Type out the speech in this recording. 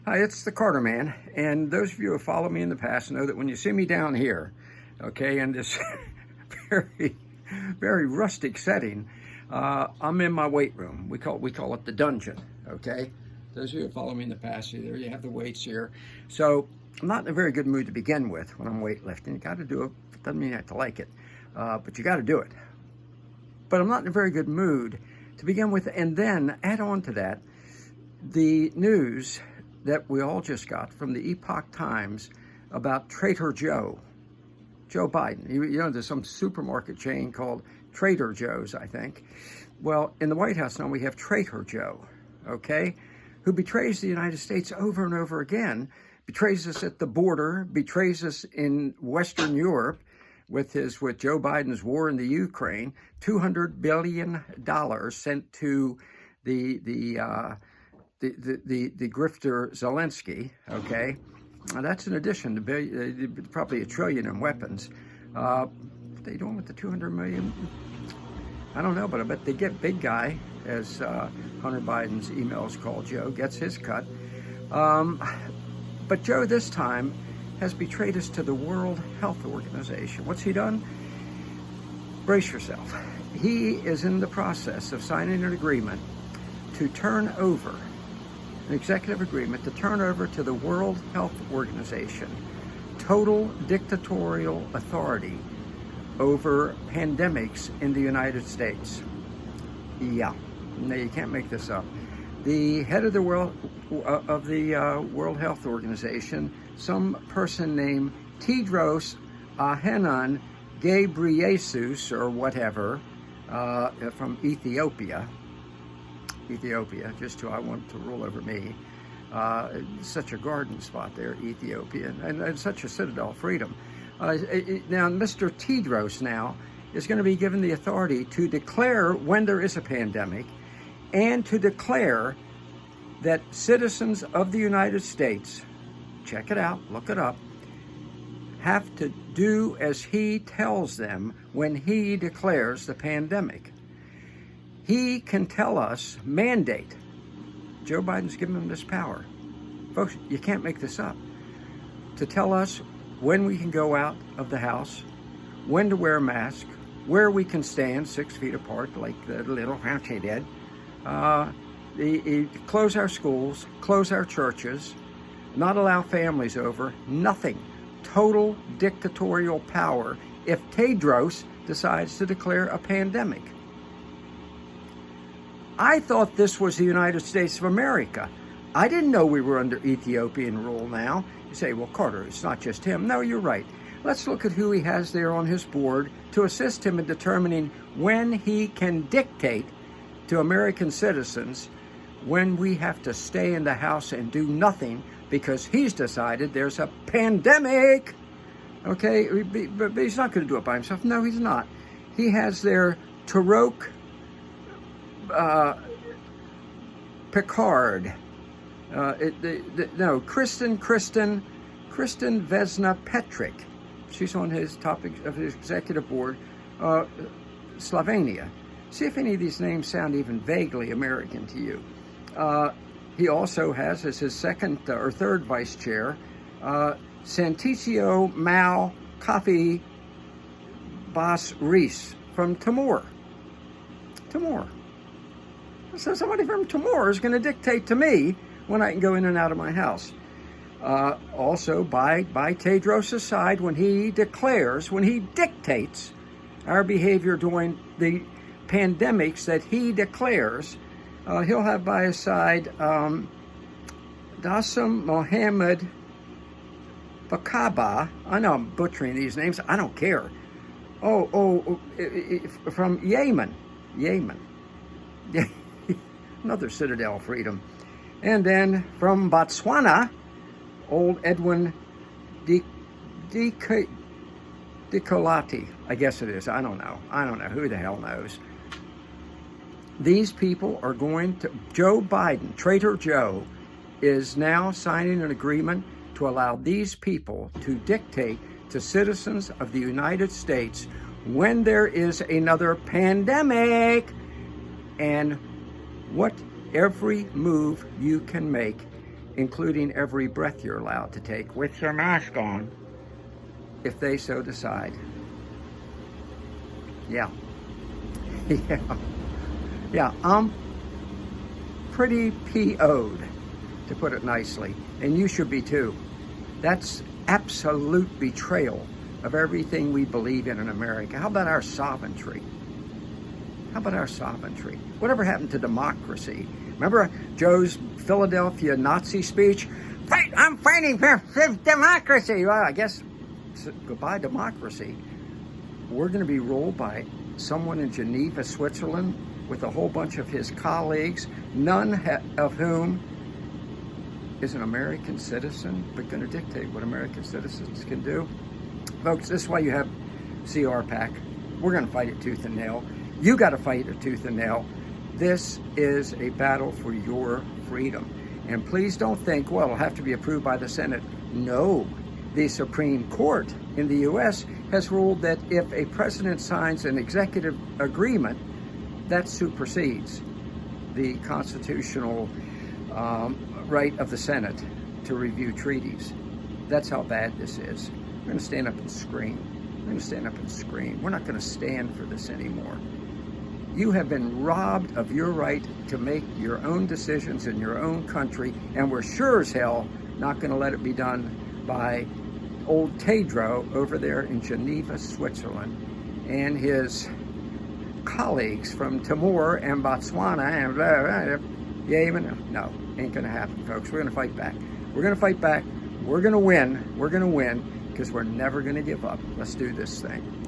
Hi, it's the Carter Man, and those of you who have followed me in the past know that when you see me down here, okay, in this very, very rustic setting, I'm in my weight room. We call it the dungeon, okay? Those of you who follow me in the past, there you have the weights here. So I'm not in a very good mood to begin with when I'm weightlifting. You got to do it. Doesn't mean you have to like it, but you got to do it. But I'm not in a very good mood to begin with, and then add on to that the news that we all just got from the Epoch Times about Trader Joe Biden. You know, there's some supermarket chain called Trader Joe's, I think. Well, in the White House now we have Trader Joe, okay, who betrays the United States over and over again, betrays us at the border, betrays us in Western Europe with Joe Biden's war in the Ukraine, $200 billion sent to the grifter Zelensky, okay? Now that's in addition to probably $1 trillion in weapons. What are they doing with the $200 million? I don't know, but I bet they get big guy, as Hunter Biden's emails call Joe, gets his cut. But Joe this time has betrayed us to the World Health Organization. What's he done? Brace yourself. He is in the process of signing an agreement to turn over an executive agreement to turn over to the World Health Organization total dictatorial authority over pandemics in the United States. Yeah, no, you can't make this up. The head of the World Health Organization, some person named Tedros Adhanom Ghebreyesus or whatever, from Ethiopia, just who I want to rule over me. Such a garden spot there, Ethiopia, and such a citadel of freedom. Now, Mr. Tedros now is going to be given the authority to declare when there is a pandemic and to declare that citizens of the United States, check it out, look it up, have to do as he tells them when he declares the pandemic. He can tell us, mandate. Joe Biden's given him this power. Folks, you can't make this up. To tell us when we can go out of the house, when to wear a mask, where we can stand 6 feet apart like the little Fauci did. Close our schools, close our churches, not allow families over, nothing. Total dictatorial power if Tedros decides to declare a pandemic. I thought this was the United States of America. I didn't know we were under Ethiopian rule now. You say, well, Carter, it's not just him. No, you're right. Let's look at who he has there on his board to assist him in determining when he can dictate to American citizens when we have to stay in the house and do nothing because he's decided there's a pandemic. Okay, but he's not going to do it by himself. No, he's not. He has there Tarok Picard, Kristen Vesna Petrick. She's on his topic of his executive board, Slovenia. See if any of these names sound even vaguely American to you. He also has as his second or third vice chair, Santicio Mal Kafi Bas Reese from Timor. So somebody from Timor is going to dictate to me when I can go in and out of my house. Also, by Tedros' side, when he dictates our behavior during the pandemics that he declares, he'll have by his side Dassam Mohammed Bakaba. I know I'm butchering these names. I don't care. From Yemen. Another citadel of freedom. And then from Botswana, old Edwin Dikolati, I guess it is. I don't know. Who the hell knows? These people are going to, Joe Biden, Trader Joe, is now signing an agreement to allow these people to dictate to citizens of the United States when there is another pandemic and what every move you can make including every breath you're allowed to take with your mask on, if they so decide. Yeah. Yeah, I'm pretty PO'd, to put it nicely, and you should be too. That's absolute betrayal of everything we believe in America. How about our sovereignty? How about our sovereignty? Whatever happened to democracy? Remember Joe's Philadelphia Nazi speech? Fight! I'm fighting for democracy. Well, I guess goodbye democracy. We're going to be ruled by someone in Geneva, Switzerland, with a whole bunch of his colleagues, none of whom is an American citizen, but going to dictate what American citizens can do. Folks, this is why you have CRPAC. We're going to fight it tooth and nail. You got to fight it tooth and nail. This is a battle for your freedom. And please don't think, well, it'll have to be approved by the Senate. No. The Supreme Court in the U.S. has ruled that if a president signs an executive agreement, that supersedes the constitutional right of the Senate to review treaties. That's how bad this is. We're going to stand up and scream. We're going to stand up and scream. We're not going to stand for this anymore. You have been robbed of your right to make your own decisions in your own country, and we're sure as hell not going to let it be done by old Tedros over there in Geneva, Switzerland, and his colleagues from Timor and Botswana and blah, blah, blah. Yemen. No, ain't going to happen, folks. We're going to fight back. We're going to fight back. We're going to win. We're going to win because we're never going to give up. Let's do this thing.